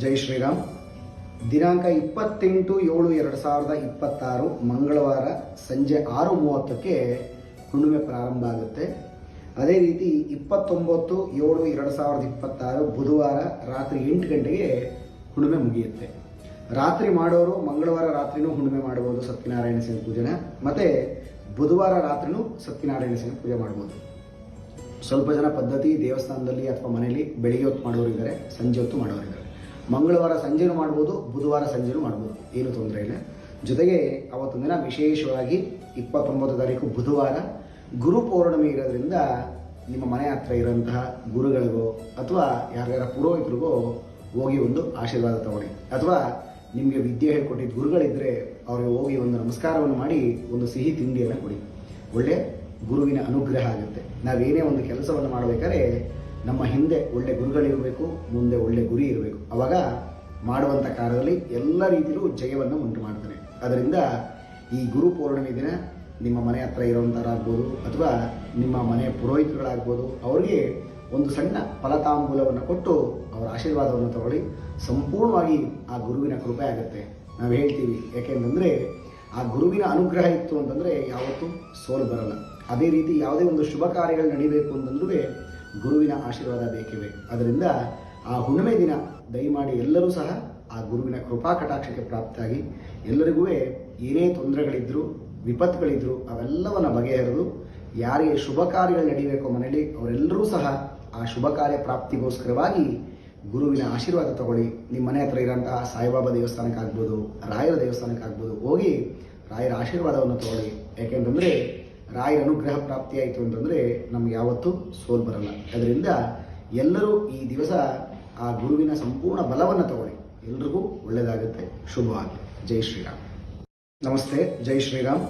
ಜೈ ಶ್ರೀರಾಮ್. ದಿನಾಂಕ 28/7/2026 ಮಂಗಳವಾರ ಸಂಜೆ 6:30ಕ್ಕೆ ಹುಣ್ಣಿಮೆ ಪ್ರಾರಂಭ ಆಗುತ್ತೆ. ಅದೇ ರೀತಿ 29/7/2026 ಬುಧವಾರ ರಾತ್ರಿ 8 ಗಂಟೆಗೆ ಹುಣ್ಣಿಮೆ ಮುಗಿಯುತ್ತೆ. ರಾತ್ರಿ ಮಾಡೋರು ಮಂಗಳವಾರ ರಾತ್ರಿನೂ ಹುಣ್ಣಿಮೆ ಮಾಡಬಹುದು ಸತ್ಯನಾರಾಯಣ ಸಿಂಹ ಪೂಜೆನ, ಮತ್ತು ಬುಧವಾರ ರಾತ್ರಿನೂ ಸತ್ಯನಾರಾಯಣ ಸಿಂಹ ಪೂಜೆ ಮಾಡ್ಬೋದು. ಸ್ವಲ್ಪ ಜನ ಪದ್ಧತಿ ದೇವಸ್ಥಾನದಲ್ಲಿ ಅಥವಾ ಮನೆಯಲ್ಲಿ ಬೆಳಿಗ್ಗೆ ಹೊತ್ತು ಮಾಡೋರಿದ್ದಾರೆ, ಸಂಜೆ ಹೊತ್ತು ಮಾಡೋರಿದ್ದಾರೆ. ಮಂಗಳವಾರ ಸಂಜೆನೂ ಮಾಡ್ಬೋದು, ಬುಧವಾರ ಸಂಜೆನೂ ಮಾಡ್ಬೋದು, ಏನು ತೊಂದರೆ ಇಲ್ಲ. ಜೊತೆಗೆ ಅವತ್ತೊಂದು ದಿನ ವಿಶೇಷವಾಗಿ 29 ತಾರೀಕು ಬುಧವಾರ ಗುರು ಪೌರ್ಣಮಿ ಇರೋದ್ರಿಂದ ನಿಮ್ಮ ಮನೆ ಹತ್ರ ಇರೋಂತಹ ಗುರುಗಳಿಗೋ ಅಥವಾ ಯಾರ್ಯಾರ ಪುರೋಹಿತರಿಗೋ ಹೋಗಿ ಒಂದು ಆಶೀರ್ವಾದ ತಗೊಳ್ಳಿ. ಅಥವಾ ನಿಮಗೆ ವಿದ್ಯೆ ಹೇಳ್ಕೊಟ್ಟಿದ್ದ ಗುರುಗಳಿದ್ದರೆ ಅವ್ರಿಗೆ ಹೋಗಿ ಒಂದು ನಮಸ್ಕಾರವನ್ನು ಮಾಡಿ ಒಂದು ಸಿಹಿ ತಿಂಡಿಯನ್ನು ಕೊಡಿ. ಒಳ್ಳೆ ಗುರುವಿನ ಅನುಗ್ರಹ ಆಗುತ್ತೆ. ನಾವೇನೇ ಒಂದು ಕೆಲಸವನ್ನು ಮಾಡಬೇಕಾದ್ರೆ ನಮ್ಮ ಹಿಂದೆ ಒಳ್ಳೆ ಗುರುಗಳಿರಬೇಕು, ಮುಂದೆ ಒಳ್ಳೆ ಗುರಿ ಇರಬೇಕು. ಆವಾಗ ಮಾಡುವಂಥ ಕಾರ್ಯದಲ್ಲಿ ಎಲ್ಲ ರೀತಿಯಲ್ಲೂ ಜಯವನ್ನು ಉಂಟು ಮಾಡ್ತಾನೆ. ಅದರಿಂದ ಈ ಗುರು ಪೌರ್ಣಿಮೆ ದಿನ ನಿಮ್ಮ ಮನೆ ಹತ್ರ ಇರೋವಂಥವ್ರಾಗ್ಬೋದು ಅಥವಾ ನಿಮ್ಮ ಮನೆಯ ಪುರೋಹಿತರುಗಳಾಗ್ಬೋದು, ಅವರಿಗೆ ಒಂದು ಸಣ್ಣ ಫಲತಾಂಬೂಲವನ್ನು ಕೊಟ್ಟು ಅವರ ಆಶೀರ್ವಾದವನ್ನು ತಗೊಳ್ಳಿ. ಸಂಪೂರ್ಣವಾಗಿ ಆ ಗುರುವಿನ ಕೃಪೆ ಆಗುತ್ತೆ. ನಾವು ಹೇಳ್ತೀವಿ, ಯಾಕೆಂತಂದರೆ ಆ ಗುರುವಿನ ಅನುಗ್ರಹ ಇತ್ತು ಅಂತಂದರೆ ಯಾವತ್ತೂ ಸೋಲು ಬರಲ್ಲ. ಅದೇ ರೀತಿ ಯಾವುದೇ ಒಂದು ಶುಭ ಕಾರ್ಯಗಳು ನಡೀಬೇಕು ಅಂತಂದ್ರೂ ಗುರುವಿನ ಆಶೀರ್ವಾದ ಬೇಕೇ ಬೇಕು. ಅದರಿಂದ ಆ ಹುಣ್ಣಿಮೆ ದಿನ ದಯಮಾಡಿ ಎಲ್ಲರೂ ಸಹ ಆ ಗುರುವಿನ ಕೃಪಾ ಕಟಾಕ್ಷಕ್ಕೆ ಪ್ರಾಪ್ತಿಯಾಗಿ ಎಲ್ಲರಿಗೂ ಏನೇ ತೊಂದರೆಗಳಿದ್ದರೂ ವಿಪತ್ತುಗಳಿದ್ದರೂ ಅವೆಲ್ಲವನ್ನು ಬಗೆಹರಿದು ಯಾರಿಗೆ ಶುಭ ಕಾರ್ಯಗಳು ನಡೀಬೇಕು ಮನೆಯಲ್ಲಿ ಅವರೆಲ್ಲರೂ ಸಹ ಆ ಶುಭ ಕಾರ್ಯ ಪ್ರಾಪ್ತಿಗೋಸ್ಕರವಾಗಿ ಗುರುವಿನ ಆಶೀರ್ವಾದ ತಗೊಳ್ಳಿ. ನಿಮ್ಮ ಮನೆ ಹತ್ರ ಇರೋಂತಹ ಸಾಯಿಬಾಬಾ ದೇವಸ್ಥಾನಕ್ಕಾಗ್ಬೋದು, ರಾಯರ ದೇವಸ್ಥಾನಕ್ಕಾಗ್ಬೋದು, ಹೋಗಿ ರಾಯರ ಆಶೀರ್ವಾದವನ್ನು ತಗೊಳ್ಳಿ. ಯಾಕೆಂತಂದರೆ ರಾಯರ ಅನುಗ್ರಹ ಪ್ರಾಪ್ತಿಯಾಯಿತು ಅಂತಂದರೆ ನಮ್ಗೆ ಯಾವತ್ತೂ ಸೋಲು ಬರಲ್ಲ. ಅದರಿಂದ ಎಲ್ಲರೂ ಈ ದಿವಸ ಆ ಗುರುವಿನ ಸಂಪೂರ್ಣ ಬಲವನ್ನು ತಗೊಳ್ಳಿ. ಎಲ್ರಿಗೂ ಒಳ್ಳೆಯದಾಗುತ್ತೆ, ಶುಭವಾಗಲಿ. ಜೈ ಶ್ರೀರಾಮ್. ನಮಸ್ತೆ, ಜೈ ಶ್ರೀರಾಮ್.